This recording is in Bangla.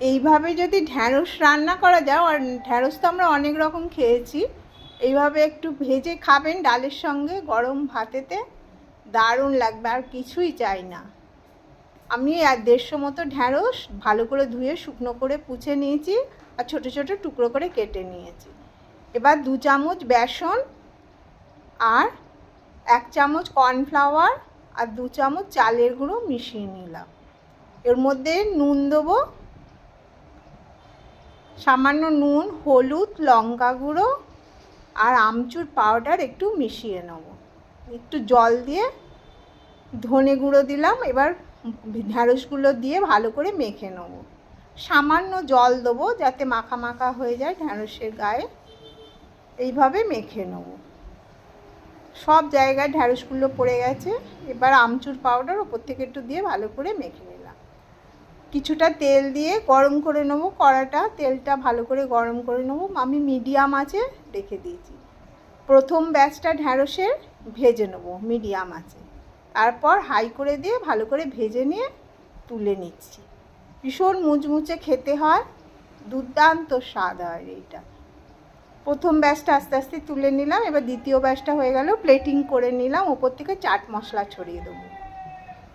এইভাবে যদি ঢ্যাঁড়স রান্না করা যায়, আর ঢ্যাঁড়স তো আমরা অনেক রকম খেয়েছি, এইভাবে একটু ভেজে খাবেন ডালের সঙ্গে গরম ভাতেতে, দারুণ লাগবে, আর কিছুই চাই না। আমি 150 মতো ঢ্যাঁড়স ভালো করে ধুয়ে শুকনো করে পুছে নিয়েছি, আর ছোট ছোট টুকরো করে কেটে নিয়েছি। এবার 2 চামচ বেসন আর 1 চামচ কর্নফ্লাওয়ার আর 2 চামচ চালের গুঁড়ো মিশিয়ে নিলাম। এর মধ্যে নুন দেবো, সামান্য নুন, হলুদ, লঙ্কা গুঁড়ো আর আমচুর পাউডার একটু মিশিয়ে নেব। একটু জল দিয়ে ধনে গুঁড়ো দিলাম। এবার ঢ্যাঁড়সগুলো দিয়ে ভালো করে মেখে নেব। সামান্য জল দেবো যাতে মাখা মাখা হয়ে যায় ঢ্যাঁড়সের গায়ে। এইভাবে মেখে নেব। সব জায়গায় ঢ্যাঁড়সগুলো পড়ে গেছে। এবার আমচুর পাউডার ওপর থেকে একটু দিয়ে ভালো করে মেখে নিলাম। কিছুটা তেল দিয়ে গরম করে নেব কড়াটা, তেলটা ভালো করে গরম করে নেব। আমি মিডিয়াম আঁচে রেখে দিয়েছি। প্রথম ব্যাচটা ঢ্যাঁড়সের ভেজে নেব মিডিয়াম আঁচে, তারপর হাই করে দিয়ে ভালো করে ভেজে নিয়ে তুলে নিচ্ছি। ভীষণ মুচমুচে খেতে হয়, দুর্দান্ত স্বাদ হয় এইটা। প্রথম ব্যাচটা আস্তে আস্তে তুলে নিলাম। এবার দ্বিতীয় ব্যাচটা হয়ে গেল, প্লেটিং করে নিলাম। ওপর থেকে চাট মশলা ছড়িয়ে দেবো।